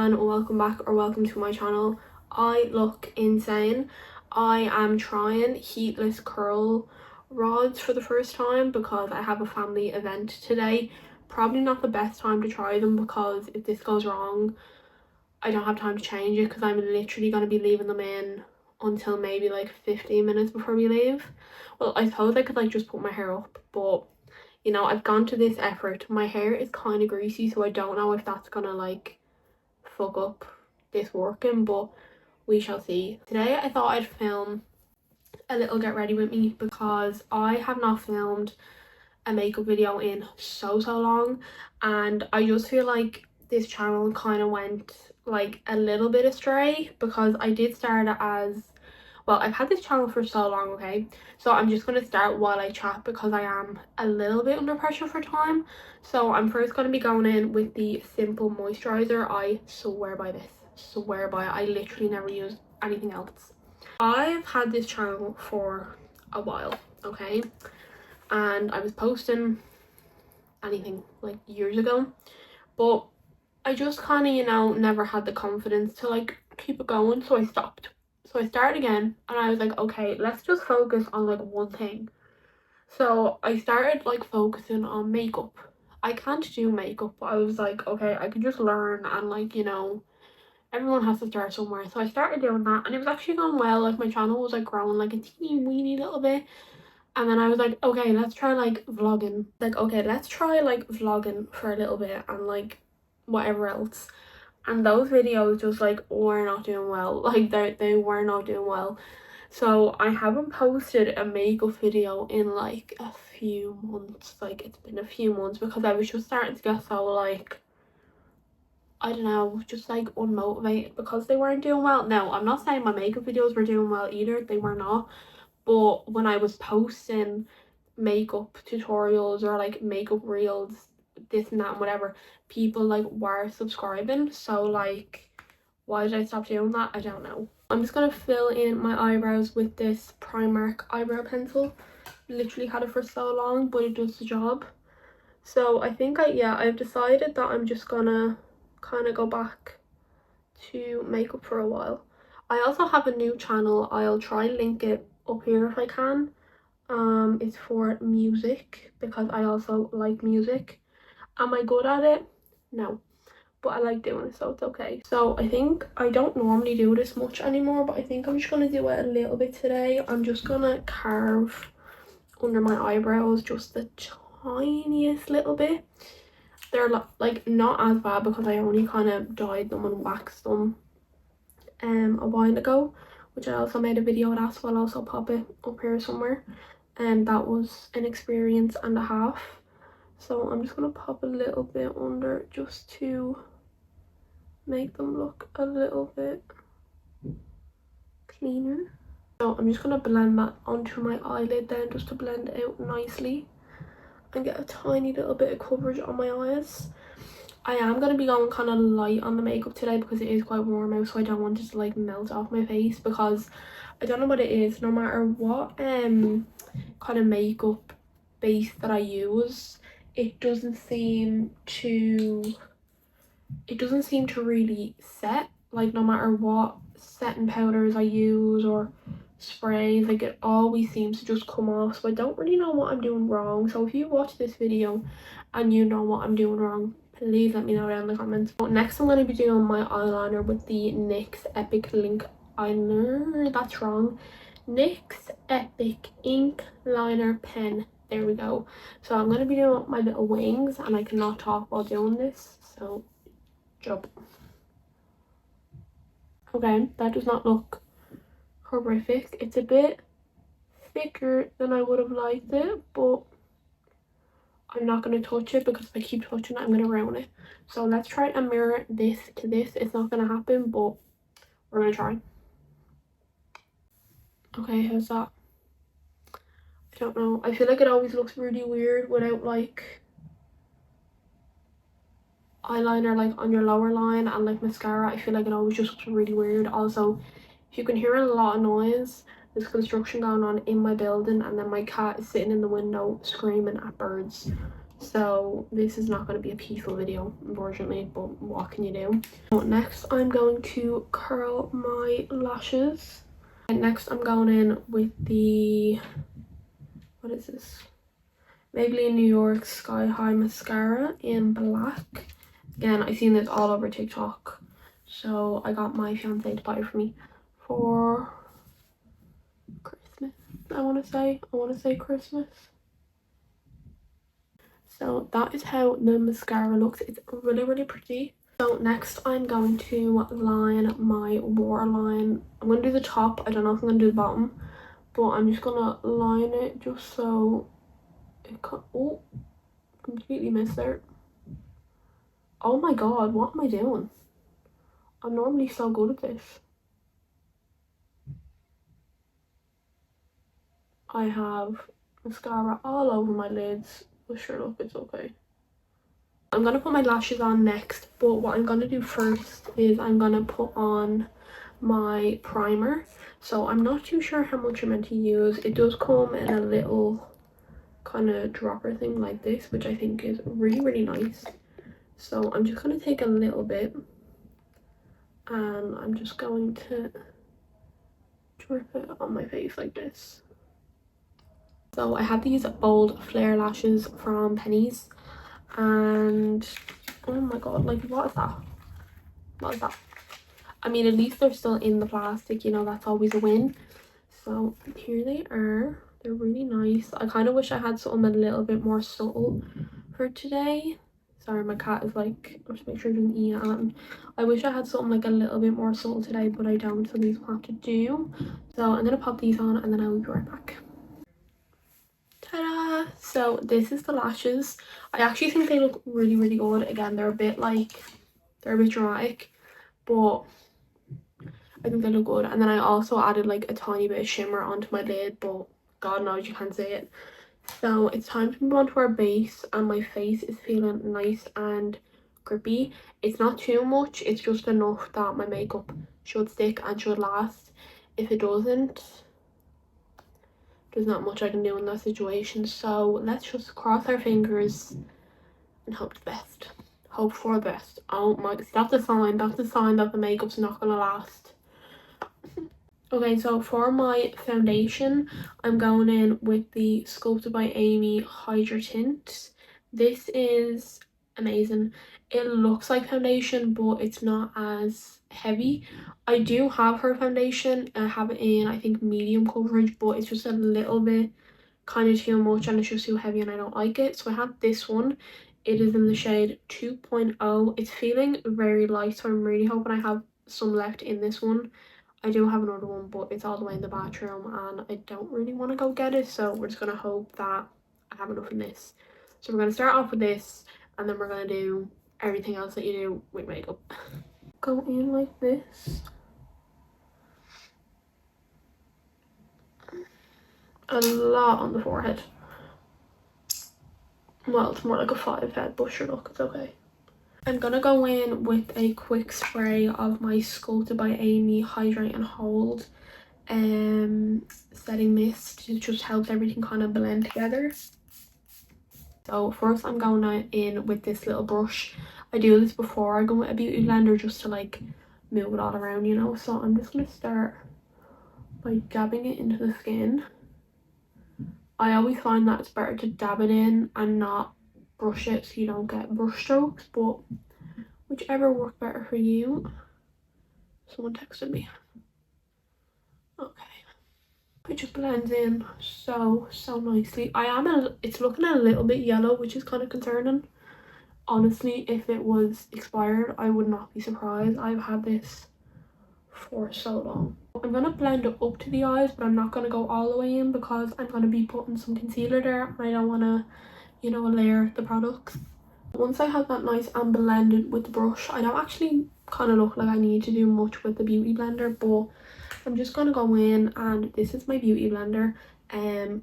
and welcome back or welcome to my channel. I look insane. I am trying heatless curl rods for the first time because I have a family event today. Probably not the best time to try them because if this goes wrong I don't have time to change it because I'm literally going to be leaving them in until maybe like 15 minutes before we leave. Well, I suppose I could like just put my hair up, but you know, I've gone to this effort. My hair is kind of greasy, so I don't know if that's gonna like fuck up this working, but we shall see. Today I thought I'd film a little get ready with me because I have not filmed a makeup video in so long, and I just feel like this channel kind of went like a little bit astray because I did start it as, well, I've had this channel for so long, okay? So I'm just going to start while I chat because I am a little bit under pressure for time. So I'm first going to be going in with the Simple Moisturizer. I swear by this. Swear by it. I literally never use anything else. I've had this channel for a while, okay? And I was posting anything like years ago. But I just kind of, you know, never had the confidence to like keep it going. So I stopped. So I started again and I was like, okay, let's just focus on like one thing. So I started like focusing on makeup. I can't do makeup, but I was like, okay, I could just learn and like, you know, everyone has to start somewhere. So I started doing that and it was actually going well. Like my channel was like growing like a teeny weeny little bit. And then I was like, okay, let's try like vlogging. Like, okay, let's try like vlogging for a little bit and like whatever else. And those videos just like were not doing well. Like they were not doing well. So I haven't posted a makeup video in like a few months. Like it's been a few months because I was just starting to get so like, I don't know, just like unmotivated because they weren't doing well. Now I'm not saying my makeup videos were doing well either, they were not. But when I was posting makeup tutorials or like makeup reels, this and that and whatever, people like were subscribing. So like, why did I stop doing that? I don't know. I'm just gonna fill in my eyebrows with this Primark eyebrow pencil. Literally had it for so long, but it does the job. So I think I've decided that I'm just gonna kind of go back to makeup for a while. I also have a new channel. I'll try and link it up here if I can. It's for music because I also like music. Am I good at it? No, but I like doing it, so it's okay. So I think I don't normally do this much anymore, but I think I'm just gonna do it a little bit today. I'm just gonna carve under my eyebrows just the tiniest little bit. They're like not as bad because I only kind of dyed them and waxed them a while ago, which I also made a video of that, so I'll also pop it up here somewhere. And that was an experience and a half. So I'm just gonna pop a little bit under just to make them look a little bit cleaner. So I'm just gonna blend that onto my eyelid then, just to blend it out nicely and get a tiny little bit of coverage on my eyes. I am going to be going kind of light on the makeup today because it is quite warm out, so I don't want it to like melt off my face, because I don't know what it is, no matter what kind of makeup base that I use, it doesn't seem to really set. Like no matter what setting powders I use or sprays, like it always seems to just come off. So I don't really know what I'm doing wrong. So if you watch this video and you know what I'm doing wrong, please let me know down in the comments. But next I'm going to be doing my eyeliner with the NYX Epic Link Liner. That's wrong. NYX Epic Ink Liner Pen. There we go. So I'm going to be doing my little wings, and I cannot talk while doing this, so jump. Okay, that does not look horrific. It's a bit thicker than I would have liked it, but I'm not going to touch it because if I keep touching it, I'm going to ruin it. So let's try and mirror this to this. It's not going to happen, but we're going to try. Okay, how's that? I don't know. I feel like it always looks really weird without like eyeliner like on your lower line and like mascara. I feel like it always just looks really weird. Also, if you can hear a lot of noise, there's construction going on in my building, and then my cat is sitting in the window screaming at birds. so this is not going to be a peaceful video, unfortunately, but what can you do? So next I'm going to curl my lashes, and next I'm going in with the, what is this, Maybelline New York Sky High mascara in black. Again, I've seen this all over TikTok, so I got my fiance to buy it for me for Christmas. I want to say Christmas. So that is how the mascara looks. It's really pretty. So next I'm going to line my waterline. I'm going to do the top. I don't know if I'm going to do the bottom, but I'm just going to line it just so it can, oh, completely missed there. Oh my god, what am I doing? I'm normally so good at this. I have mascara all over my lids, but sure, look, it's okay. I'm gonna put my lashes on next, but what I'm gonna do first is I'm gonna put on my primer. So I'm not too sure how much I'm meant to use. It does come in a little kind of dropper thing like this, which I think is really nice. So I'm just gonna take a little bit and I'm just going to drip it on my face like this. So I have these bold flare lashes from Penny's, and oh my god, like what is that? What is that? I mean, at least they're still in the plastic, you know, that's always a win. So here they are. They're really nice. I kind of wish I had something a little bit more subtle for today. Sorry, my cat is like, just make sure it doesn't eat at. I wish I had something like a little bit more subtle today, but I don't, so these will have to do. So I'm gonna pop these on and then I will be right back. Ta-da! So this is the lashes. I actually think they look really good. Again, they're a bit dramatic, but I think they look good. And then I also added like a tiny bit of shimmer onto my lid, but god knows you can't see it. So it's time to move on to our base, and my face is feeling nice and grippy. It's not too much, it's just enough that my makeup should stick and should last. If it doesn't, there's not much I can do in that situation. So let's just cross our fingers and hope the best. Hope for the best. Oh my, that's a sign. That's a sign that the makeup's not gonna last. Okay, so for my foundation, I'm going in with the Sculpted by Amy Hydra Tint. This is amazing. It looks like foundation, but it's not as heavy. I do have her foundation. I have it in, I think, medium coverage, but it's just a little bit kind of too much and it's just too heavy and I don't like it. So I have this one. It is in the shade 2.0. It's feeling very light, so I'm really hoping I have some left in this one. I do have another one, but it's all the way in the bathroom and I don't really want to go get it, so we're just going to hope that I have enough in this. So we're going to start off with this, and then we're going to do everything else that you do with makeup. Go in like this. A lot on the forehead. Well, it's more like a 5 head, but sure, look, it's okay. I'm gonna go in with a quick spray of my Sculpted by Amy Hydrate and Hold setting mist. It just helps everything kind of blend together. So first I'm going in with this little brush. I do this before I go with a beauty blender just to like move it all around, you know. So I'm just gonna start by dabbing it into the skin. I always find that it's better to dab it in and not brush it so you don't get brush strokes, but whichever worked better for you. Someone texted me. Okay, it just blends in so nicely. It's looking a little bit yellow, which is kind of concerning. Honestly, if it was expired, I would not be surprised. I've had this for so long. I'm gonna blend it up to the eyes, but I'm not gonna go all the way in because I'm gonna be putting some concealer there and I don't want to, you know, layer the products. Once I have that nice and blended with the brush, I don't actually kind of look like I need to do much with the beauty blender, but I'm just gonna go in, and this is my beauty blender.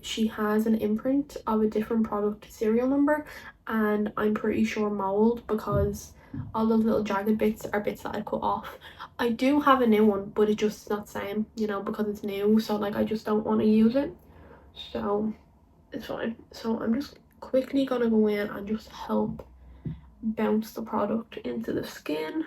She has an imprint of a different product serial number, and I'm pretty sure mold, because all those little jagged bits are bits that I cut off. I do have a new one, but it just not the same, you know, because it's new, so like I just don't want to use it, so it's fine. So I'm just quickly gonna go in and just help bounce the product into the skin.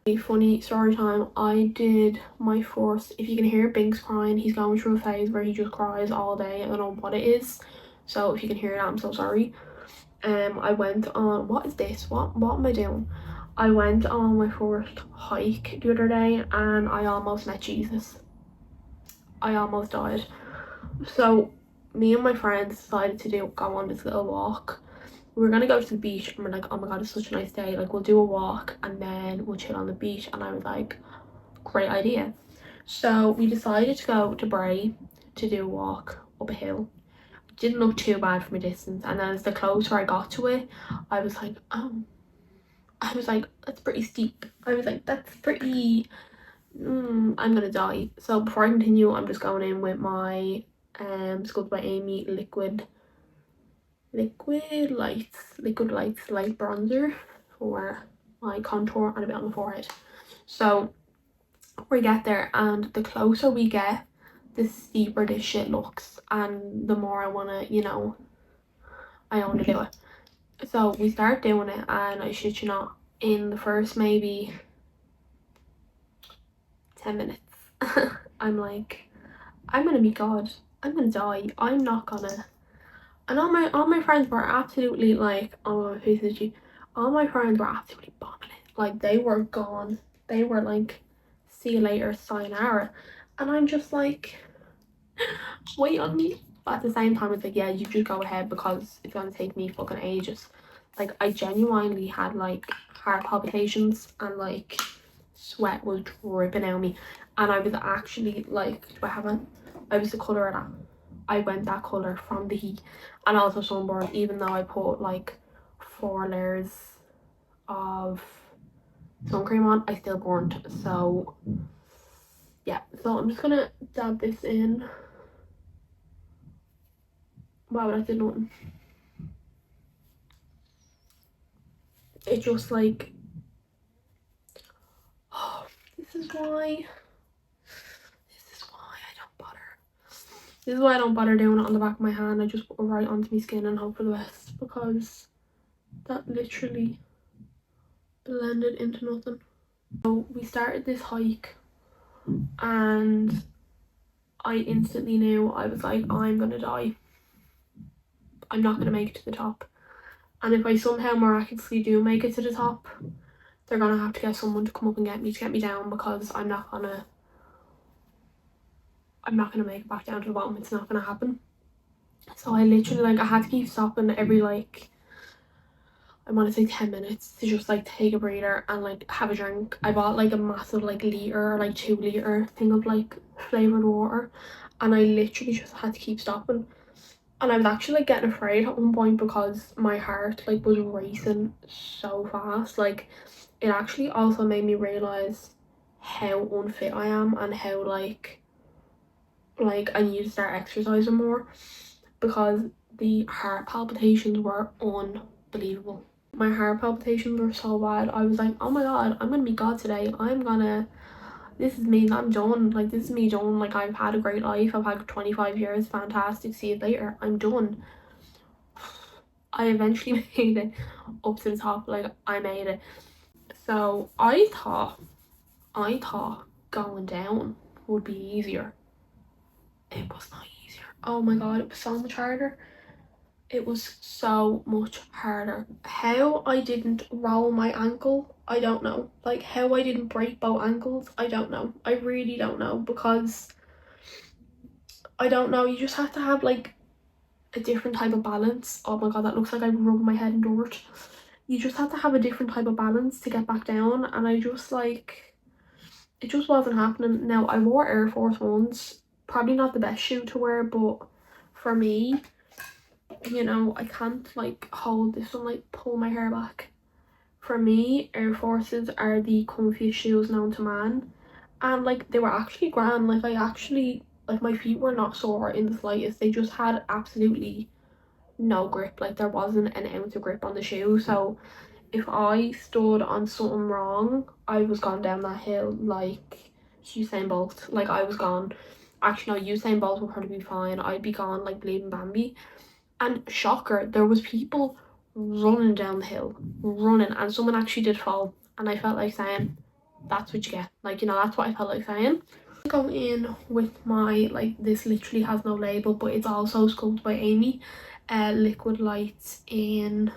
A funny story time, I did my first, if you can hear Binks crying, he's going through a phase where he just cries all day. I don't know what it is, so if you can hear that, I'm so sorry. I went on, what is this, what am I doing? I went on my first hike the other day and I almost met Jesus. I almost died. So me and my friends decided to go on this little walk. We were gonna go to the beach and we're like, oh my god, it's such a nice day, like we'll do a walk and then we'll chill on the beach. And I was like, great idea. So we decided to go to Bray to do a walk up a hill. Didn't look too bad from a distance, and then as the closer I got to it, I was like, that's pretty steep. I was like, that's pretty, I'm gonna die. So before I continue, I'm just going in with my Sculpted by Amy liquid lights light bronzer for my contour and a bit on the forehead. So we get there, and the closer we get, the steeper this shit looks, and the more I wanna, I want to do it. So we start doing it, and I shit you not, in the first maybe 10 minutes, I'm like, I'm gonna meet God. I'm gonna die. I'm not gonna. And all my friends were absolutely like, oh, all my friends were absolutely bombing it. Like they were gone. They were like, see you later, sayonara. And I'm just like, wait on me. But at the same time, it's like, yeah, you just go ahead because it's gonna take me fucking ages. Like I genuinely had like heart palpitations and like sweat was dripping out of me, and I was actually like, I was the colour of that. I went that colour from the heat, and also sunburn, even though I put like 4 layers of sun cream on, I still burnt. So yeah, so I'm just gonna dab this in. Wow, that did nothing. It's just like, oh, this is why I don't bother. This is why I don't bother doing it on the back of my hand. I just put it right onto my skin and hope for the best, because that literally blended into nothing. So we started this hike and I instantly knew, I was like, I'm gonna die. I'm not gonna make it to the top. And if I somehow miraculously do make it to the top, they're gonna have to get someone to come up and get me down, because I'm not gonna make it back down to the bottom. It's not gonna happen. So I literally, like, I had to keep stopping every, like, I want to say 10 minutes to just like take a breather and like have a drink. I bought like a massive like liter or like 2 liter thing of like flavored water, and I literally just had to keep stopping. And I was actually like getting afraid at one point because my heart like was racing so fast. Like it actually also made me realize how unfit I am and how like I need to start exercising more, because the heart palpitations were unbelievable. My heart palpitations were so bad. I was like, oh my god, I'm gonna meet God today. This is me, I'm done. Like, this is me done. Like, I've had a great life. I've had 25 years. Fantastic. See you later. I'm done. I eventually made it up to the top. Like, I made it. So, I thought going down would be easier. It was not easier. Oh my god, it was so much harder. It was so much harder. How I didn't roll my ankle, I don't know. Like how I didn't break both ankles, I don't know. I really don't know, because I don't know. You just have to have like a different type of balance. Oh my god, that looks like I'm rubbing my head in dirt. You just have to have a different type of balance to get back down, and I just like, it just wasn't happening. Now I wore Air Force Ones, probably not the best shoe to wear, but for me, I can't like hold this and like pull my hair back. For me, Air Forces are the comfiest shoes known to man, and like they were actually grand. Like I actually, like, my feet were not sore in the slightest. They just had absolutely no grip. Like there wasn't an ounce of grip on the shoe. So if I stood on something wrong, I was gone down that hill like Usain Bolt. Like I was gone. Actually no, Usain Bolt would probably be fine. I'd be gone like bleeding Bambi. And shocker, there was people running down the hill, running, and someone actually did fall. And I felt like saying, that's what you get. Like, you know, that's what I felt like saying. Go in with my, like, this literally has no label, but it's also Sculpted by Amy liquid lights in,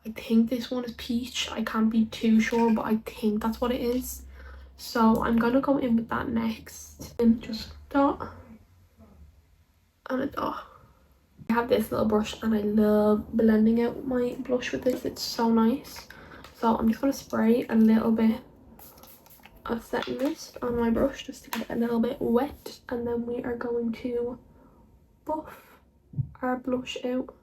I think this one is peach. I can't be too sure, but I think that's what it is. So I'm gonna go in with that next, and just dot and a dot. I have this little brush and I love blending out my blush with this. It's so nice. So I'm just gonna spray a little bit of setting mist on my brush just to get it a little bit wet, and then we are going to buff our blush out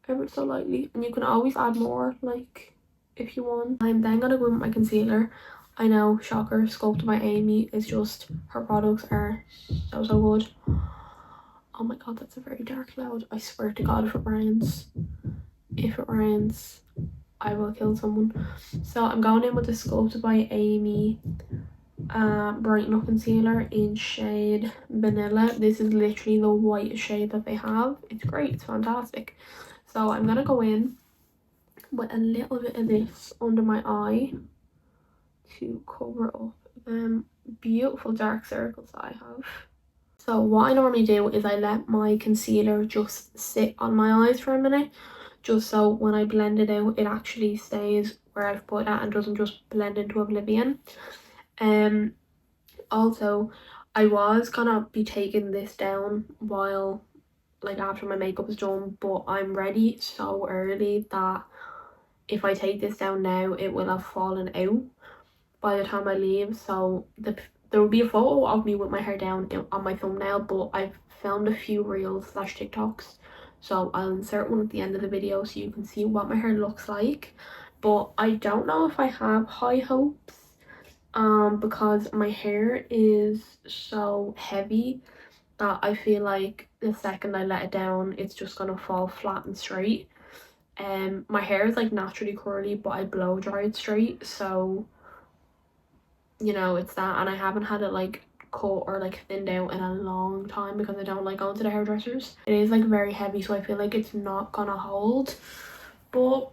ever so lightly, and you can always add more, like, if you want. I'm then gonna go in with my concealer. I know, shocker, Sculpted by Amy is just, her products are so good. Oh my god, that's a very dark cloud. I swear to god, if it rains, I will kill someone. So I'm going in with the Sculpted by Amy Brighten Up concealer in shade Vanilla. This is literally the whitest shade that they have. It's great, it's fantastic. So I'm gonna go in with a little bit of this under my eye to cover up beautiful dark circles that I have. So what I normally do is I let my concealer just sit on my eyes for a minute, just so when I blend it out it actually stays where I've put it and doesn't just blend into oblivion. Also, I was gonna be taking this down while, like, after my makeup is done, but I'm ready so early that if I take this down now it will have fallen out by the time I leave. So there will be a photo of me with my hair down on my thumbnail, but I've filmed a few reels / TikToks, so I'll insert one at the end of the video so you can see what my hair looks like. But I don't know if I have high hopes because my hair is so heavy that I feel like the second I let it down it's just gonna fall flat and straight. My hair is like naturally curly, but I blow dry it straight, so you know, it's that. And I haven't had it like cut or like thinned out in a long time because I don't like going to the hairdressers. It is like very heavy, so I feel like it's not gonna hold, but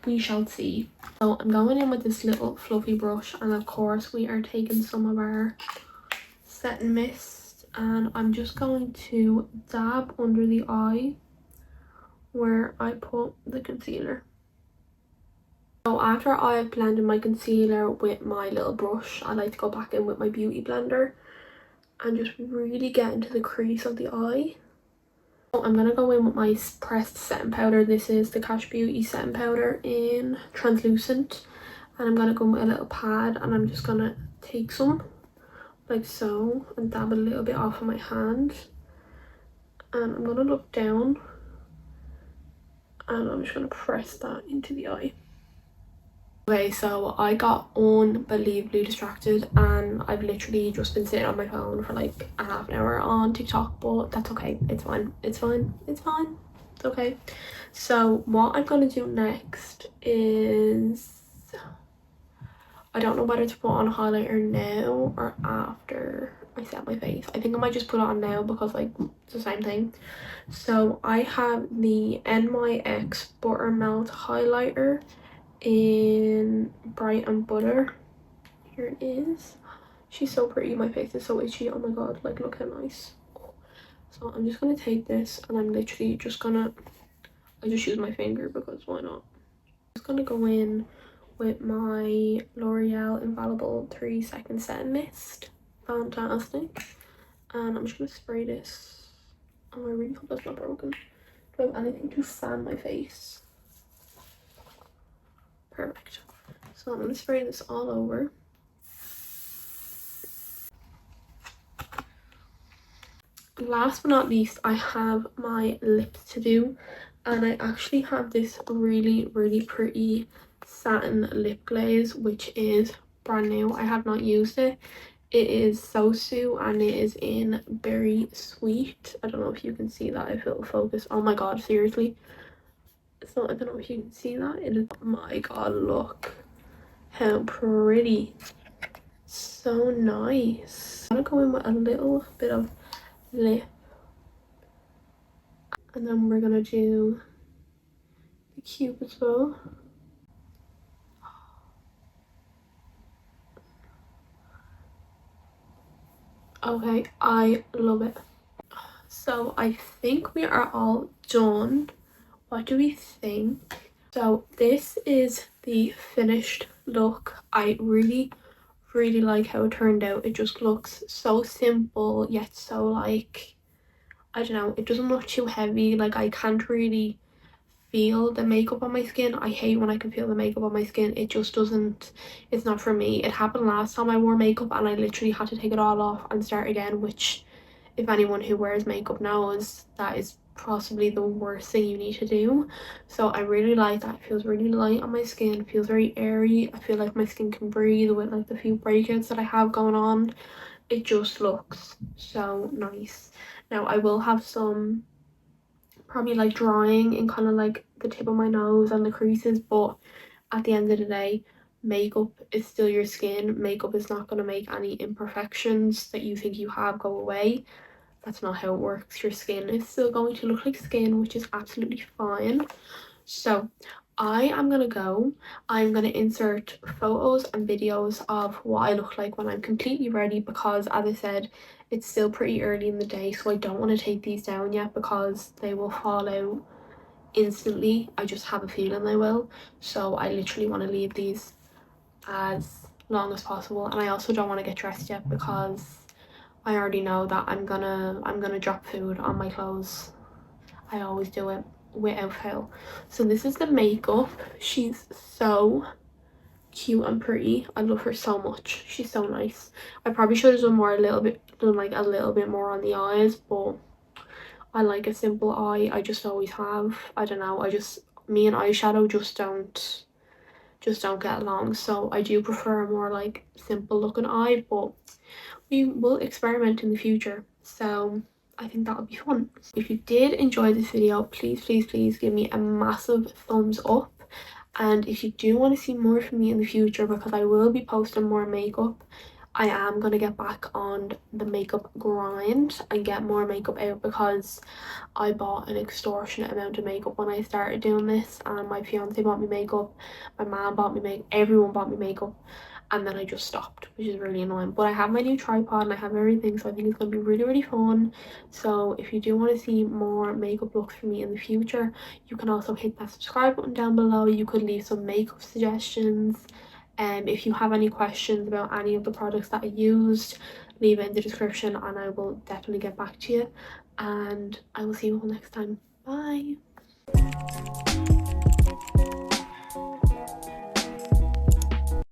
we shall see. So I'm going in with this little fluffy brush, and of course we are taking some of our setting mist, and I'm just going to dab under the eye where I put the concealer. So after I've blended my concealer with my little brush, I like to go back in with my beauty blender and just really get into the crease of the eye. So I'm gonna go in with my pressed setting powder. This is the Kash Beauty setting powder in translucent, and I'm gonna go with a little pad and I'm just gonna take some like so and dab a little bit off of my hand, and I'm gonna look down and I'm just gonna press that into the eye. Okay, so I got unbelievably distracted and I've literally just been sitting on my phone for like a half an hour on TikTok, but that's okay. It's fine. It's fine. It's fine. It's okay. So what I'm gonna do next is, I don't know whether to put on a highlighter now or after I set my face. I think I might just put it on now because like it's the same thing. So I have the NYX Buttermelt highlighter in Bright and Butter. Here it is. She's so pretty. My face is so itchy. Oh my god, like look how nice. So I'm just gonna take this and I'm literally just gonna, I just use my finger because why not. I'm just gonna go in with my L'Oreal Infallible 3-second setting mist. Fantastic. And I'm just gonna spray this. Oh, I really hope that's not broken. Do I have anything to fan my face? Perfect. So I'm going to spray this all over. Last but not least, I have my lips to do, and I actually have this really pretty satin lip glaze which is brand new. I have not used it. It is Sosu and it is in Berry Sweet. I don't know if you can see that, if it'll focus. Oh my god, seriously. So I don't know if you can see that. It is, my god, look how pretty. So nice. I'm gonna go in with a little bit of lip And then we're gonna do the Cupid's bow. Okay, I love it. So I think we are all done. What do we think? So this is the finished look. I really like how it turned out. It just looks so simple yet so like, I don't know, it doesn't look too heavy. Like I can't really feel the makeup on my skin. I hate when I can feel the makeup on my skin. It just doesn't, it's not for me. It happened last time I wore makeup and I literally had to take it all off and start again, which if anyone who wears makeup knows, that is possibly the worst thing you need to do. So I really like that. It feels really light on my skin. It feels very airy. I feel like my skin can breathe with like the few breakouts that I have going on. It just looks so nice. Now I will have some probably like drying in kind of like the tip of my nose and the creases, but at the end of the day, makeup is still your skin. Makeup is not going to make any imperfections that you think you have go away. That's not how it works. Your skin is still going to look like skin, which is absolutely fine. So I am gonna go. I'm gonna insert photos and videos of what I look like when I'm completely ready, because as I said, it's still pretty early in the day, so I don't want to take these down yet because they will fall out instantly. I just have a feeling they will. So I literally want to leave these as long as possible, and I also don't want to get dressed yet because I already know that I'm gonna drop food on my clothes. I always do it without fail. So this is the makeup. She's so cute and pretty. I love her so much. She's so nice. I probably should have done like a little bit more on the eyes, but I like a simple eye. I just always have. I don't know. Me and eyeshadow just don't get along. So I do prefer a more like simple looking eye, but we will experiment in the future. So I think that would be fun. If you did enjoy this video, please give me a massive thumbs up. And if you do want to see more from me in the future, because I will be posting more makeup, I am going to get back on the makeup grind and get more makeup out, because I bought an extortionate amount of makeup when I started doing this, and my fiance bought me makeup, my mom bought me makeup, everyone bought me makeup, and then I just stopped, which is really annoying. But I have my new tripod and I have everything, so I think it's going to be really fun. So if you do want to see more makeup looks from me in the future, you can also hit that subscribe button down below. You could leave some makeup suggestions, and if you have any questions about any of the products that I used, leave it in the description and I will definitely get back to you. And I will see you all next time. Bye.